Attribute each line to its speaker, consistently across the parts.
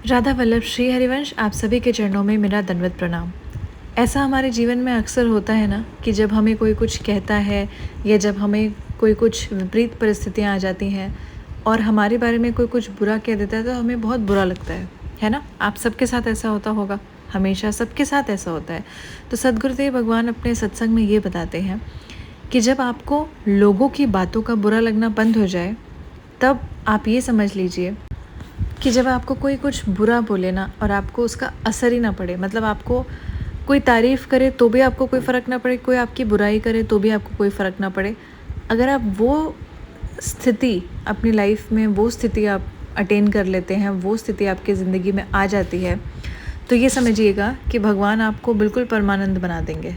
Speaker 1: राधा वल्लभ श्री हरिवंश, आप सभी के चरणों में मेरा दंडवत प्रणाम। ऐसा हमारे जीवन में अक्सर होता है ना कि जब हमें कोई कुछ कहता है या जब हमें कोई कुछ विपरीत परिस्थितियाँ आ जाती हैं और हमारे बारे में कोई कुछ बुरा कह देता है तो हमें बहुत बुरा लगता है ना? आप सबके साथ ऐसा होता होगा, हमेशा सबके साथ ऐसा होता है। तो सद्गुरुदेव भगवान अपने सत्संग में ये बताते हैं कि जब आपको लोगों की बातों का बुरा लगना बंद हो जाए, तब आप ये समझ लीजिए कि जब आपको कोई कुछ बुरा बोले ना और आपको उसका असर ही ना पड़े, मतलब आपको कोई तारीफ़ करे तो भी आपको कोई फ़र्क ना पड़े, कोई आपकी बुराई करे तो भी आपको कोई फ़र्क ना पड़े। अगर आप वो स्थिति अपनी लाइफ में, वो स्थिति आप अटेन कर लेते हैं, वो स्थिति आपकी ज़िंदगी में आ जाती है, तो ये समझिएगा कि भगवान आपको बिल्कुल परमानंद बना देंगे।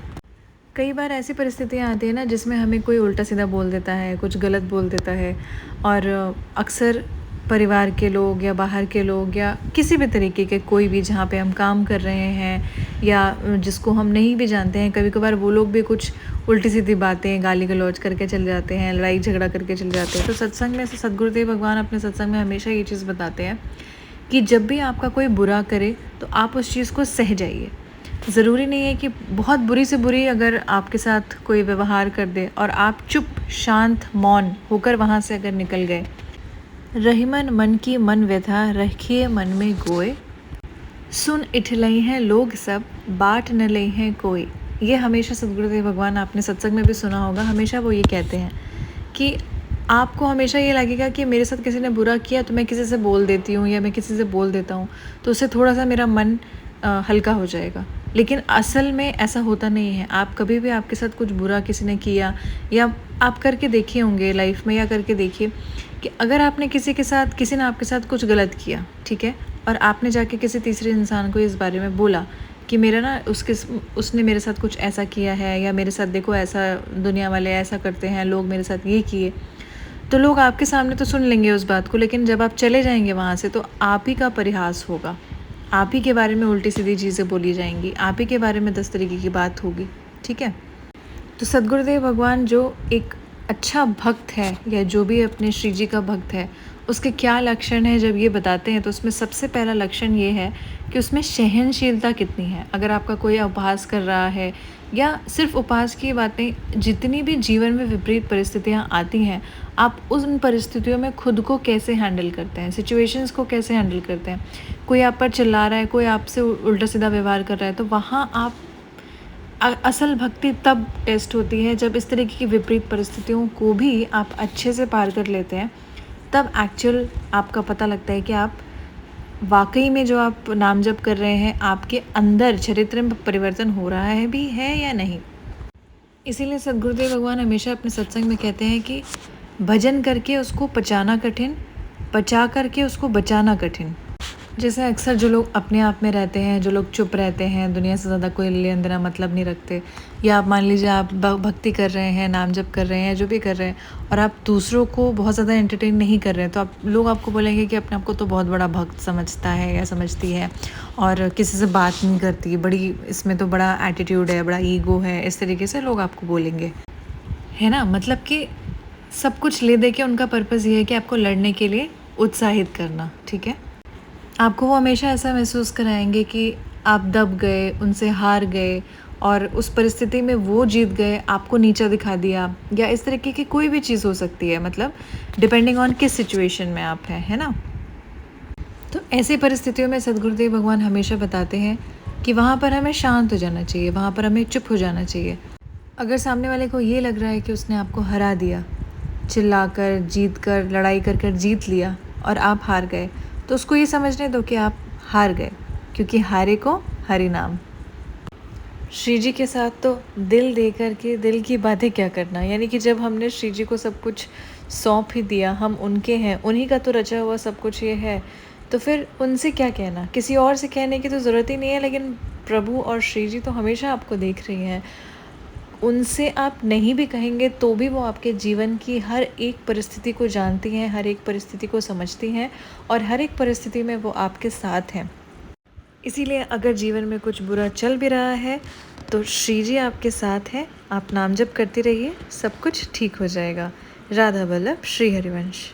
Speaker 1: कई बार ऐसी परिस्थितियाँ आती हैं ना जिसमें हमें कोई उल्टा सीधा बोल देता है, कुछ गलत बोल देता है और अक्सर परिवार के लोग या बाहर के लोग या किसी भी तरीके के कोई भी, जहाँ पे हम काम कर रहे हैं या जिसको हम नहीं भी जानते हैं, कभी कभार वो लोग भी कुछ उल्टी सीधी बातें गाली गलौज करके चले जाते हैं, लड़ाई झगड़ा करके चले जाते हैं। तो सत्संग में से सद्गुरुदेव भगवान अपने सत्संग में हमेशा ये चीज़ बताते हैं कि जब भी आपका कोई बुरा करे तो आप उस चीज़ को सह जाइए। ज़रूरी नहीं है कि बहुत बुरी से बुरी अगर आपके साथ कोई व्यवहार कर दे और आप चुप शांत मौन होकर वहाँ से अगर निकल गए, रहीमन मन की मन व्यथा रखिए मन में गोए, सुन इठलई हैं लोग सब बाट न लई हैं कोई। ये हमेशा सद्गुरुदेव भगवान, आपने सत्संग में भी सुना होगा, हमेशा वो ये कहते हैं कि आपको हमेशा ये लगेगा कि मेरे साथ किसी ने बुरा किया तो मैं किसी से बोल देती हूँ या मैं किसी से बोल देता हूँ तो उससे थोड़ा सा मेरा मन हल्का हो जाएगा। लेकिन असल में ऐसा होता नहीं है। आप कभी भी, आपके साथ कुछ बुरा किसी ने किया या आप करके देखे होंगे लाइफ में, या करके देखिए कि अगर आपने किसी ने आपके साथ कुछ गलत किया, ठीक है, और आपने जाके किसी तीसरे इंसान को इस बारे में बोला कि मेरा ना उसने मेरे साथ कुछ ऐसा किया है या मेरे साथ देखो ऐसा, दुनिया वाले ऐसा करते हैं, लोग मेरे साथ ये किए, तो लोग आपके सामने तो सुन लेंगे उस बात को, लेकिन जब आप चले जाएंगे वहाँ से तो आप ही का परिहास होगा, आप ही के बारे में उल्टी सीधी चीज़ें बोली जाएंगी, आप ही के बारे में 10 तरीके की बात होगी, ठीक है। तो सद्गुरुदेव भगवान जो एक अच्छा भक्त है या जो भी अपने श्री जी का भक्त है, उसके क्या लक्षण है जब ये बताते हैं तो उसमें सबसे पहला लक्षण ये है कि उसमें सहनशीलता कितनी है। अगर आपका कोई उपहास कर रहा है या सिर्फ उपहास की बातें, जितनी भी जीवन में विपरीत परिस्थितियाँ आती हैं, आप उन परिस्थितियों में खुद को कैसे हैंडल करते हैं, सिचुएशंस को कैसे हैंडल करते हैं। कोई आप पर चिल्ला रहा है, कोई आपसे उल्टा सीधा व्यवहार कर रहा है, तो वहाँ आप असल भक्ति तब टेस्ट होती है जब इस तरीके की विपरीत परिस्थितियों को भी आप अच्छे से पार कर लेते हैं। तब एक्चुअल आपका पता लगता है कि आप वाकई में जो आप नाम जप कर रहे हैं, आपके अंदर चरित्र में परिवर्तन हो रहा है भी है या नहीं। इसीलिए सद्गुरुदेव भगवान हमेशा अपने सत्संग में कहते हैं कि भजन करके उसको पचाना कठिन, पचा करके उसको बचाना कठिन। जैसे अक्सर जो लोग अपने आप में रहते हैं, जो लोग चुप रहते हैं, दुनिया से ज़्यादा कोई लेन देना मतलब नहीं रखते, या आप मान लीजिए आप भक्ति कर रहे हैं, नाम जप कर रहे हैं, जो भी कर रहे हैं, और आप दूसरों को बहुत ज़्यादा एंटरटेन नहीं कर रहे हैं, तो लोग आपको बोलेंगे कि अपने आप को तो बहुत बड़ा भक्त समझता है या समझती है और किसी से बात नहीं करती, बड़ी इसमें तो बड़ा एटीट्यूड है, बड़ा ईगो है, इस तरीके से लोग आपको बोलेंगे, है ना। मतलब कि सब कुछ ले दे के उनका पर्पज़ ये है कि आपको लड़ने के लिए उत्साहित करना, ठीक है। आपको वो हमेशा ऐसा महसूस कराएंगे कि आप दब गए, उनसे हार गए और उस परिस्थिति में वो जीत गए, आपको नीचा दिखा दिया, या इस तरीके की कोई भी चीज़ हो सकती है, मतलब डिपेंडिंग ऑन किस सिचुएशन में आप हैं, है ना। तो ऐसी परिस्थितियों में सद्गुरुदेव भगवान हमेशा बताते हैं कि वहाँ पर हमें शांत हो जाना चाहिए, वहाँ पर हमें चुप हो जाना चाहिए। अगर सामने वाले को ये लग रहा है कि उसने आपको हरा दिया, चिल्लाकर, जीत कर, लड़ाई कर कर जीत लिया और आप हार गए, तो उसको ये समझने दो कि आप हार गए, क्योंकि हारे को हरि नाम। श्री जी के साथ तो दिल दे कर के दिल की बातें क्या करना, यानी कि जब हमने श्री जी को सब कुछ सौंप ही दिया, हम उनके हैं, उन्हीं का तो रचा हुआ सब कुछ ये है, तो फिर उनसे क्या कहना, किसी और से कहने की तो ज़रूरत ही नहीं है। लेकिन प्रभु और श्री जी तो हमेशा आपको देख रही हैं, उनसे आप नहीं भी कहेंगे तो भी वो आपके जीवन की हर एक परिस्थिति को जानती हैं, हर एक परिस्थिति को समझती हैं और हर एक परिस्थिति में वो आपके साथ हैं। इसीलिए अगर जीवन में कुछ बुरा चल भी रहा है तो श्री जी आपके साथ हैं, आप नाम जप करते रहिए, सब कुछ ठीक हो जाएगा। राधा वल्लभ श्री हरिवंश।